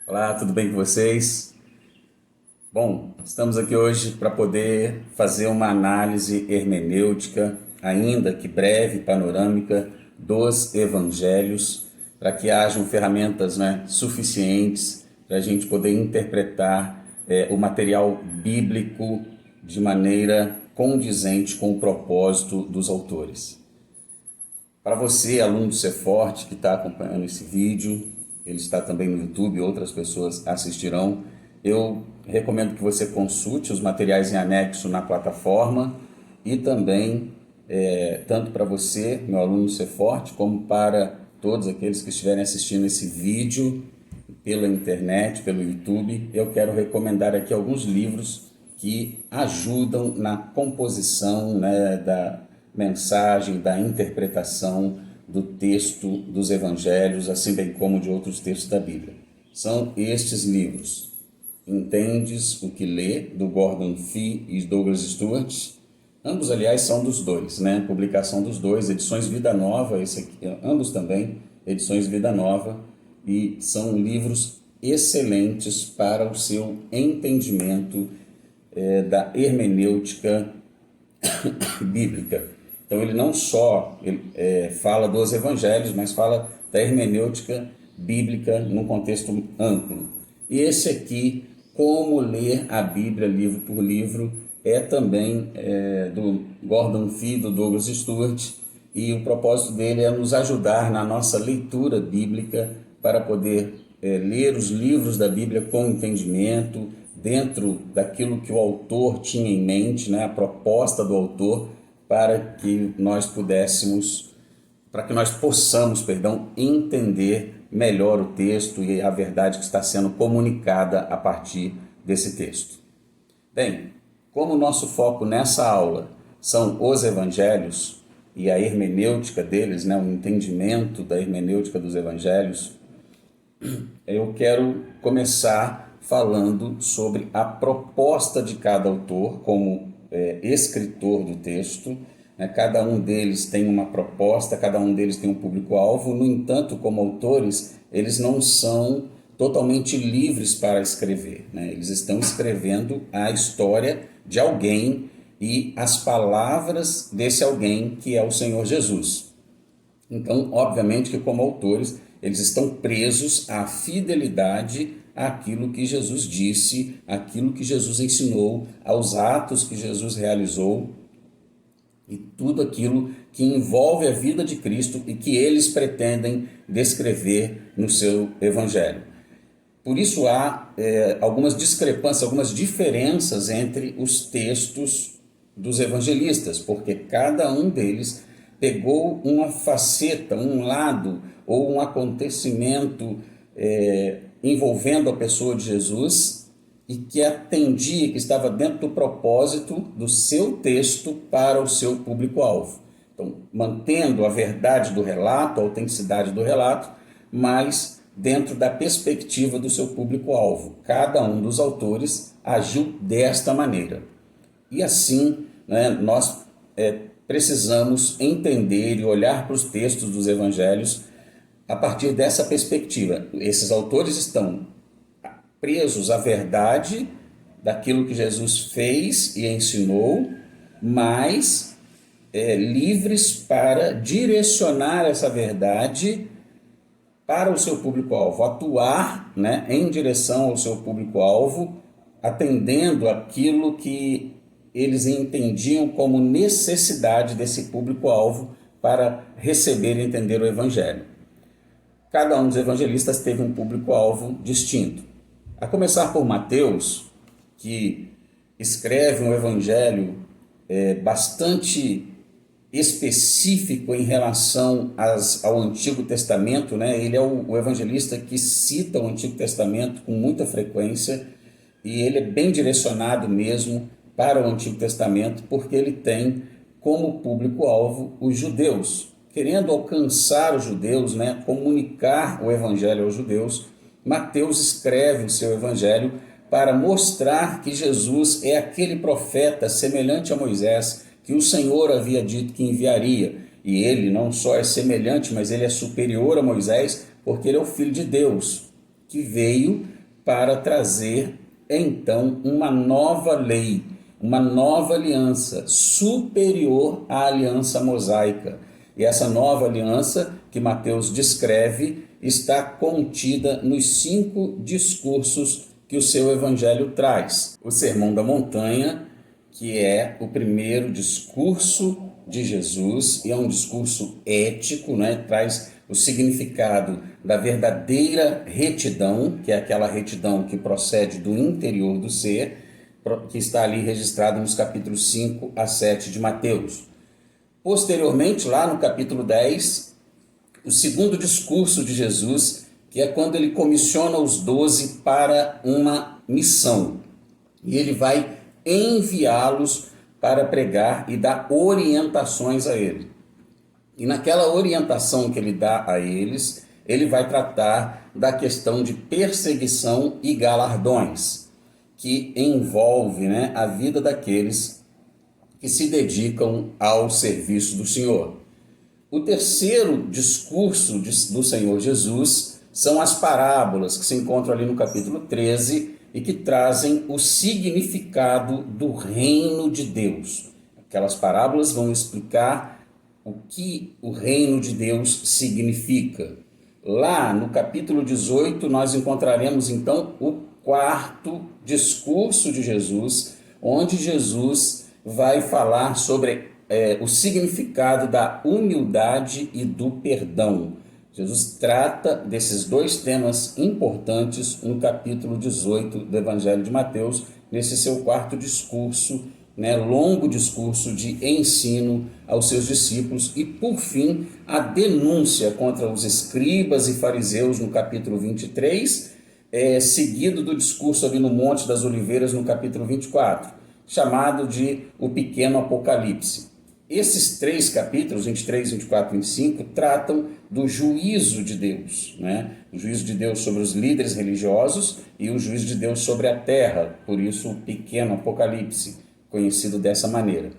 Olá, tudo bem com vocês? Bom, estamos aqui hoje para poder fazer uma análise hermenêutica, ainda que breve, panorâmica, dos evangelhos, para que hajam ferramentas, suficientes para a gente poder interpretar o material bíblico de maneira condizente com o propósito dos autores. Para você, aluno do Ceforte, que está acompanhando esse vídeo, ele está também no YouTube, outras pessoas assistirão. Eu recomendo que você consulte os materiais em anexo na plataforma e também, tanto para você, meu aluno do Ceforte, como para todos aqueles que estiverem assistindo esse vídeo pela internet, pelo YouTube, eu quero recomendar aqui alguns livros que ajudam na composição, da mensagem, da interpretação do texto dos evangelhos, assim bem como de outros textos da Bíblia. São estes livros: Entendes o que lê, do Gordon Fee e Douglas Stuart. Ambos, aliás, são dos dois, Publicação dos dois, edições Vida Nova, esse aqui, ambos também, edições Vida Nova, e são livros excelentes para o seu entendimento da hermenêutica bíblica. Então ele não só fala dos evangelhos, mas fala da hermenêutica bíblica num contexto amplo. E esse aqui, Como Ler a Bíblia Livro por Livro, é também do Gordon Fee, do Douglas Stuart, e o propósito dele é nos ajudar na nossa leitura bíblica para poder ler os livros da Bíblia com entendimento, dentro daquilo que o autor tinha em mente, a proposta do autor, para que nós possamos, entender melhor o texto e a verdade que está sendo comunicada a partir desse texto. Bem, como o nosso foco nessa aula são os evangelhos e a hermenêutica deles, o entendimento da hermenêutica dos evangelhos, eu quero começar falando sobre a proposta de cada autor como escritor do texto. Cada um deles tem uma proposta, cada um deles tem um público-alvo. No entanto, como autores, eles não são totalmente livres para escrever, Eles estão escrevendo a história de alguém e as palavras desse alguém, que é o Senhor Jesus. Então, obviamente que como autores, eles estão presos à fidelidade àquilo que Jesus disse, àquilo que Jesus ensinou, aos atos que Jesus realizou e tudo aquilo que envolve a vida de Cristo e que eles pretendem descrever no seu evangelho. Por isso há algumas discrepâncias, algumas diferenças entre os textos dos evangelistas, porque cada um deles pegou uma faceta, um lado ou um acontecimento envolvendo a pessoa de Jesus e que atendia, que estava dentro do propósito do seu texto para o seu público-alvo. Então, mantendo a verdade do relato, a autenticidade do relato, mas dentro da perspectiva do seu público-alvo. Cada um dos autores agiu desta maneira. E assim, nós precisamos entender e olhar para os textos dos evangelhos a partir dessa perspectiva. Esses autores estão presos à verdade daquilo que Jesus fez e ensinou, mas livres para direcionar essa verdade para o seu público-alvo, atuar em direção ao seu público-alvo, atendendo aquilo que eles entendiam como necessidade desse público-alvo para receber e entender o Evangelho. Cada um dos evangelistas teve um público-alvo distinto. A começar por Mateus, que escreve um evangelho bastante específico em relação ao Antigo Testamento, Ele é o evangelista que cita o Antigo Testamento com muita frequência e ele é bem direcionado mesmo para o Antigo Testamento, porque ele tem como público-alvo os judeus. Querendo alcançar os judeus, comunicar o evangelho aos judeus, Mateus escreve o seu evangelho para mostrar que Jesus é aquele profeta semelhante a Moisés, que o Senhor havia dito que enviaria. E ele não só é semelhante, mas ele é superior a Moisés, porque ele é o Filho de Deus, que veio para trazer então uma nova lei, uma nova aliança superior à aliança mosaica. E essa nova aliança que Mateus descreve está contida nos 5 discursos que o seu evangelho traz. O Sermão da Montanha, que é o primeiro discurso de Jesus, e é um discurso ético, né? Traz o significado da verdadeira retidão, que é aquela retidão que procede do interior do ser, que está ali registrado nos capítulos 5 a 7 de Mateus. Posteriormente, lá no capítulo 10, o segundo discurso de Jesus, que é quando ele comissiona os 12 para uma missão. E ele vai enviá-los para pregar e dar orientações a ele. E naquela orientação que ele dá a eles, ele vai tratar da questão de perseguição e galardões, que envolve, né, a vida daqueles que se dedicam ao serviço do Senhor. O terceiro discurso do Senhor Jesus são as parábolas, que se encontram ali no capítulo 13 e que trazem o significado do reino de Deus. Aquelas parábolas vão explicar o que o reino de Deus significa. Lá no capítulo 18 nós encontraremos então o quarto discurso de Jesus, onde Jesus vai falar sobre o significado da humildade e do perdão. Jesus trata desses 2 temas importantes no capítulo 18 do Evangelho de Mateus, nesse seu quarto discurso, né, longo discurso de ensino aos seus discípulos, e por fim a denúncia contra os escribas e fariseus no capítulo 23, seguido do discurso ali no Monte das Oliveiras no capítulo 24, chamado de o Pequeno Apocalipse. Esses 3 capítulos, 23, 24 e 25, tratam do juízo de Deus, né? O juízo de Deus sobre os líderes religiosos e o juízo de Deus sobre a terra, por isso o Pequeno Apocalipse, conhecido dessa maneira.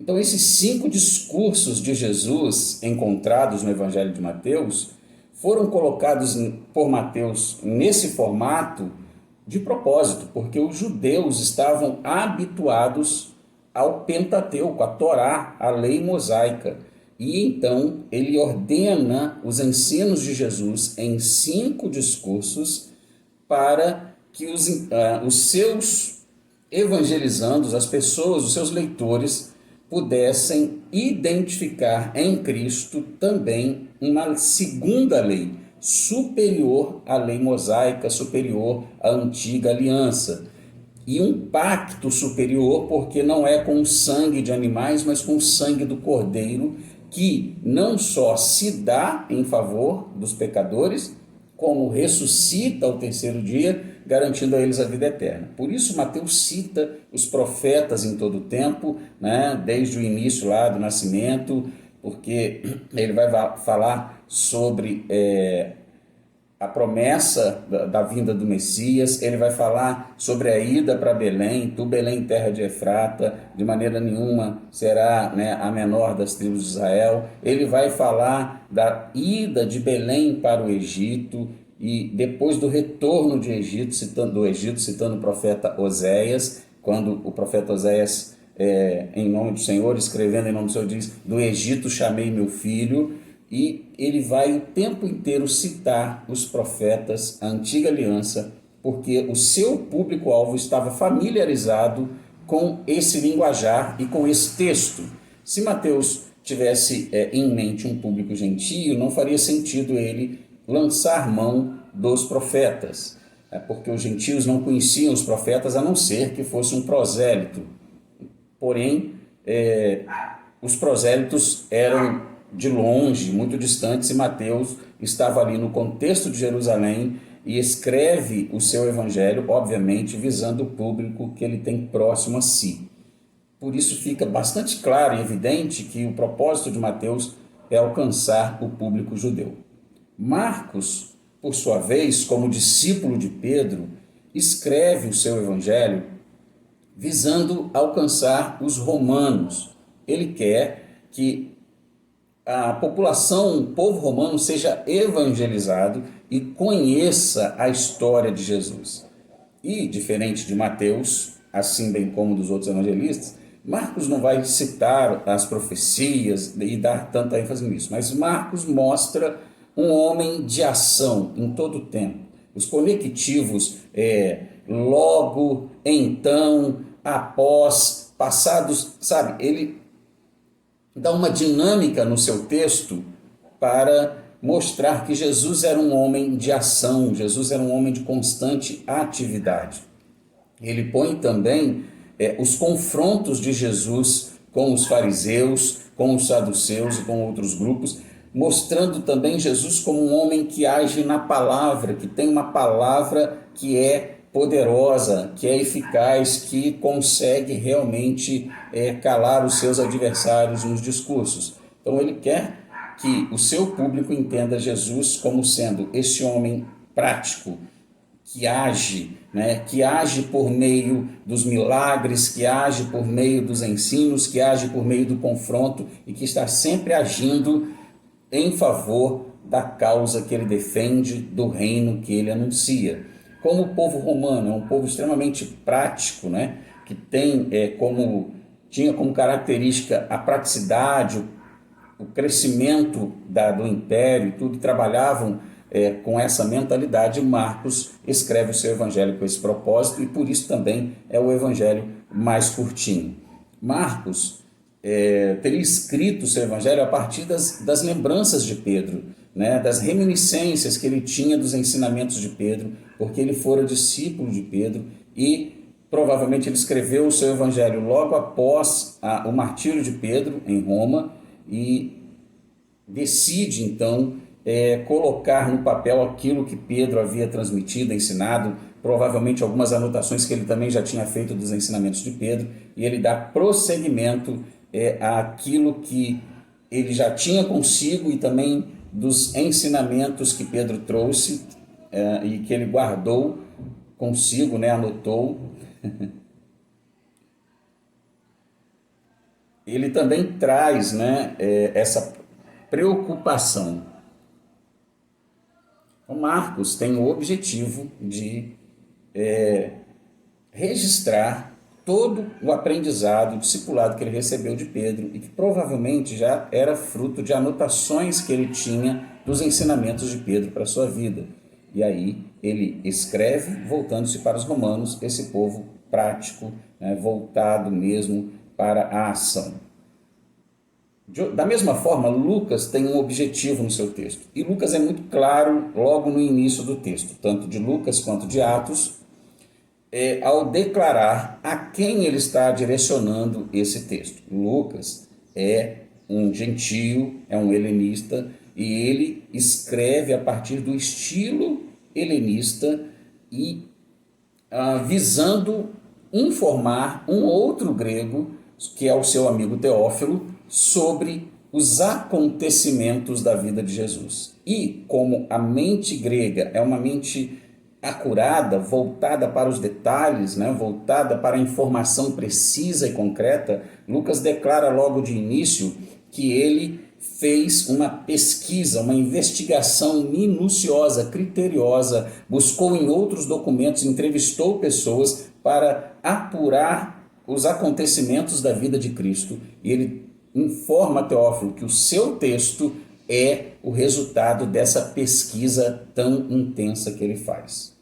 Então, esses 5 discursos de Jesus encontrados no Evangelho de Mateus foram colocados por Mateus nesse formato de propósito, porque os judeus estavam habituados ao Pentateuco, a Torá, a lei mosaica. E então ele ordena os ensinos de Jesus em 5 discursos para que os seus evangelizandos, as pessoas, os seus leitores, pudessem identificar em Cristo também uma segunda lei, superior à lei mosaica, superior à antiga aliança. E um pacto superior, porque não é com o sangue de animais, mas com o sangue do Cordeiro, que não só se dá em favor dos pecadores, como ressuscita ao terceiro dia, garantindo a eles a vida eterna. Por isso Mateus cita os profetas em todo o tempo, né, desde o início lá do nascimento, porque ele vai falar sobre a promessa da vinda do Messias, ele vai falar sobre a ida para Belém, tu Belém, terra de Efrata, de maneira nenhuma será, né, a menor das tribos de Israel. Ele vai falar da ida de Belém para o Egito, e depois do retorno de Egito, citando o profeta Oséias, quando o profeta Oséias, em nome do Senhor, escrevendo em nome do Senhor, diz: do Egito chamei meu filho. E ele vai o tempo inteiro citar os profetas, a antiga aliança, porque o seu público-alvo estava familiarizado com esse linguajar e com esse texto. Se Mateus tivesse em mente um público gentio, não faria sentido ele lançar mão dos profetas, porque os gentios não conheciam os profetas, a não ser que fosse um prosélito. Porém, os prosélitos eram de longe, muito distantes, e Mateus estava ali no contexto de Jerusalém e escreve o seu evangelho, obviamente, visando o público que ele tem próximo a si. Por isso fica bastante claro e evidente que o propósito de Mateus é alcançar o público judeu. Marcos, por sua vez, como discípulo de Pedro, escreve o seu evangelho visando alcançar os romanos. Ele quer que a população, o povo romano, seja evangelizado e conheça a história de Jesus. E, diferente de Mateus, assim bem como dos outros evangelistas, Marcos não vai citar as profecias e dar tanta ênfase nisso, mas Marcos mostra um homem de ação em todo o tempo. Os conectivos logo, então, após, passados, sabe? Ele dá uma dinâmica no seu texto para mostrar que Jesus era um homem de ação, Jesus era um homem de constante atividade. Ele põe também os confrontos de Jesus com os fariseus, com os saduceus e com outros grupos, mostrando também Jesus como um homem que age na palavra, que tem uma palavra que é poderosa, que é eficaz, que consegue realmente calar os seus adversários nos discursos. Então ele quer que o seu público entenda Jesus como sendo esse homem prático, que age, que age por meio dos milagres, que age por meio dos ensinos, que age por meio do confronto e que está sempre agindo em favor da causa que ele defende, do reino que ele anuncia. Como o povo romano, é um povo extremamente prático, que tem tinha como característica a praticidade, o crescimento do império e tudo, trabalhavam com essa mentalidade. Marcos escreve o seu evangelho com esse propósito e por isso também é o evangelho mais curtinho. Marcos teria escrito o seu evangelho a partir das lembranças de Pedro, das reminiscências que ele tinha dos ensinamentos de Pedro, porque ele fora discípulo de Pedro e provavelmente ele escreveu o seu evangelho logo após o martírio de Pedro em Roma e decide então colocar no papel aquilo que Pedro havia transmitido, ensinado, provavelmente algumas anotações que ele também já tinha feito dos ensinamentos de Pedro, e ele dá prosseguimento àquilo que ele já tinha consigo e também dos ensinamentos que Pedro trouxe e que ele guardou consigo, anotou. Ele também traz essa preocupação. O Marcos tem o objetivo de registrar todo o aprendizado, o discipulado que ele recebeu de Pedro e que provavelmente já era fruto de anotações que ele tinha dos ensinamentos de Pedro para a sua vida. E aí ele escreve, voltando-se para os romanos, esse povo prático, voltado mesmo para a ação. Da mesma forma, Lucas tem um objetivo no seu texto. E Lucas é muito claro logo no início do texto, tanto de Lucas quanto de Atos, ao declarar a quem ele está direcionando esse texto. Lucas é um gentio, é um helenista, e ele escreve a partir do estilo helenista e visando informar um outro grego, que é o seu amigo Teófilo, sobre os acontecimentos da vida de Jesus. E como a mente grega é uma mente acurada, voltada para os detalhes, voltada para a informação precisa e concreta, Lucas declara logo de início que ele fez uma pesquisa, uma investigação minuciosa, criteriosa, buscou em outros documentos, entrevistou pessoas para apurar os acontecimentos da vida de Cristo. E ele informa a Teófilo que o seu texto é o resultado dessa pesquisa tão intensa que ele faz.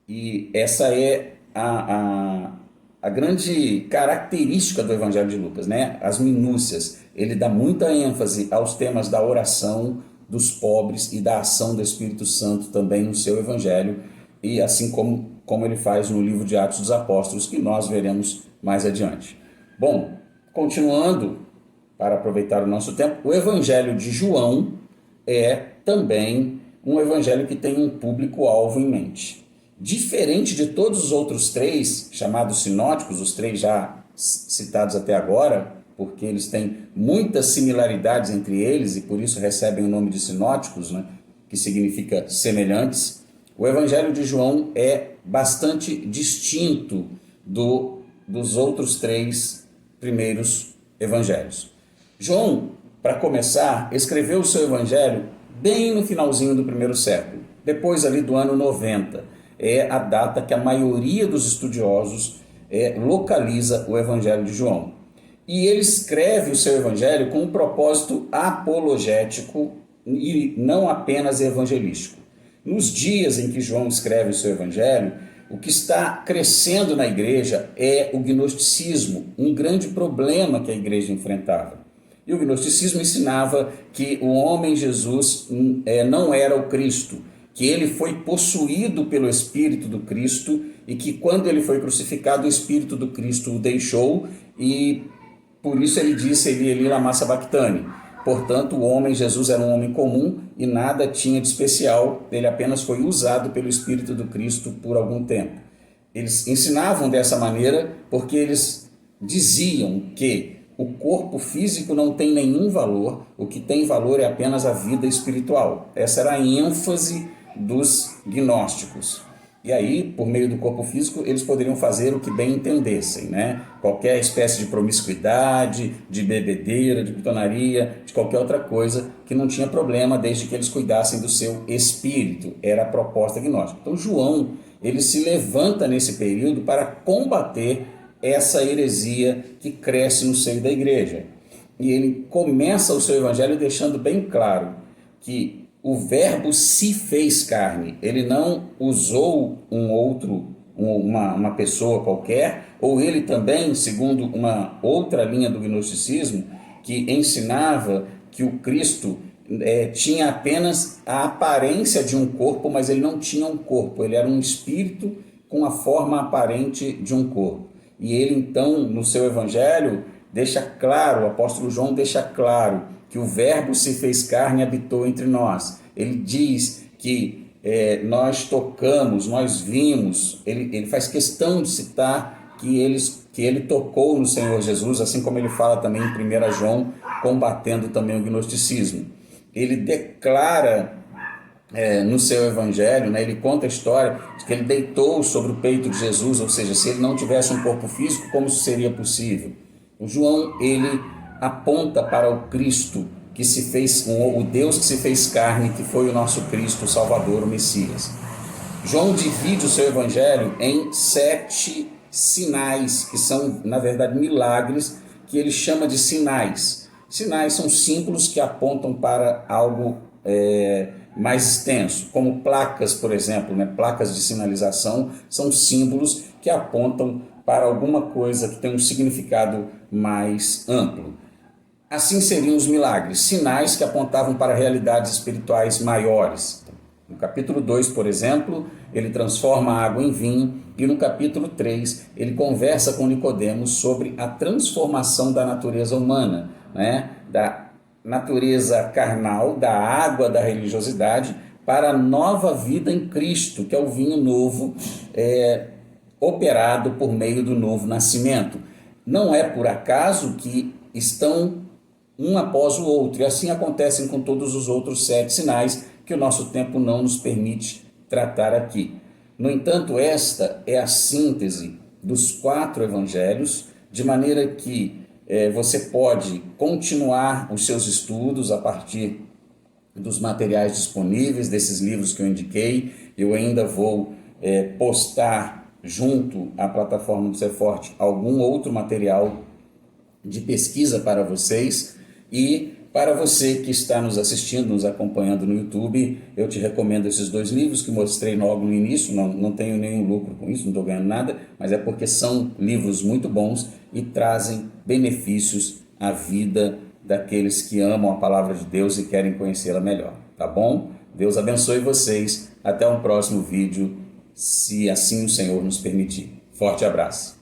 E essa é a grande característica do Evangelho de Lucas, as minúcias. Ele dá muita ênfase aos temas da oração dos pobres e da ação do Espírito Santo também no seu Evangelho, e assim como ele faz no livro de Atos dos Apóstolos, que nós veremos mais adiante. Bom, continuando, para aproveitar o nosso tempo, o Evangelho de João é também um evangelho que tem um público-alvo em mente. Diferente de todos os outros três, chamados sinóticos, os três já citados até agora, porque eles têm muitas similaridades entre eles e por isso recebem o nome de sinóticos, que significa semelhantes, o Evangelho de João é bastante distinto dos outros três primeiros evangelhos. João, para começar, escreveu o seu evangelho bem no finalzinho do primeiro século, depois ali do ano 90. é a data que a maioria dos estudiosos localiza o Evangelho de João. E ele escreve o seu Evangelho com um propósito apologético e não apenas evangelístico. Nos dias em que João escreve o seu Evangelho, o que está crescendo na igreja é o gnosticismo, um grande problema que a igreja enfrentava. E o gnosticismo ensinava que o homem Jesus não era o Cristo, que ele foi possuído pelo Espírito do Cristo e que quando ele foi crucificado, o Espírito do Cristo o deixou e por isso ele disse, Eli lama sabachthani. Portanto, o homem Jesus era um homem comum e nada tinha de especial, ele apenas foi usado pelo Espírito do Cristo por algum tempo. Eles ensinavam dessa maneira porque eles diziam que o corpo físico não tem nenhum valor, o que tem valor é apenas a vida espiritual. Essa era a ênfase dos gnósticos. E aí, por meio do corpo físico, eles poderiam fazer o que bem entendessem, né? Qualquer espécie de promiscuidade, de bebedeira, de glutonaria, de qualquer outra coisa que não tinha problema, desde que eles cuidassem do seu espírito. Era a proposta gnóstica. Então, João, ele se levanta nesse período para combater essa heresia que cresce no seio da igreja. E ele começa o seu evangelho deixando bem claro que o verbo se fez carne, ele não usou uma pessoa qualquer, ou ele também, segundo uma outra linha do gnosticismo, que ensinava que o Cristo tinha apenas a aparência de um corpo, mas ele não tinha um corpo, ele era um espírito com a forma aparente de um corpo. E ele então, no seu evangelho, deixa claro, o apóstolo João deixa claro que o verbo se fez carne e habitou entre nós. Ele diz que nós tocamos, nós vimos, ele faz questão de citar que ele tocou no Senhor Jesus, assim como ele fala também em 1 João, combatendo também o gnosticismo. Ele declara no seu evangelho, né, ele conta a história de que ele deitou sobre o peito de Jesus, ou seja, se ele não tivesse um corpo físico, como isso seria possível? O João, ele aponta para o Cristo que se fez, o Deus que se fez carne, que foi o nosso Cristo, o Salvador, o Messias. João divide o seu evangelho em 7 sinais, que são, na verdade, milagres, que ele chama de sinais. Sinais são símbolos que apontam para algo mais extenso, como placas, por exemplo, né? Placas de sinalização são símbolos que apontam para alguma coisa que tem um significado mais amplo. Assim seriam os milagres, sinais que apontavam para realidades espirituais maiores. No capítulo 2, por exemplo, ele transforma a água em vinho, e no capítulo 3, ele conversa com Nicodemos sobre a transformação da natureza humana, né? Da natureza carnal, da água da religiosidade, para a nova vida em Cristo, que é o vinho novo, operado por meio do novo nascimento. Não é por acaso que estão um após o outro, e assim acontecem com todos os outros 7 sinais que o nosso tempo não nos permite tratar aqui. No entanto, esta é a síntese dos 4 evangelhos, de maneira que você pode continuar os seus estudos a partir dos materiais disponíveis, desses livros que eu indiquei. Eu ainda vou postar junto à plataforma do Ser Forte algum outro material de pesquisa para vocês. E para você que está nos assistindo, nos acompanhando no YouTube, eu te recomendo esses 2 livros que mostrei logo no início. Não tenho nenhum lucro com isso, não estou ganhando nada, mas é porque são livros muito bons e trazem benefícios à vida daqueles que amam a palavra de Deus e querem conhecê-la melhor, tá bom? Deus abençoe vocês, até um próximo vídeo, se assim o Senhor nos permitir. Forte abraço.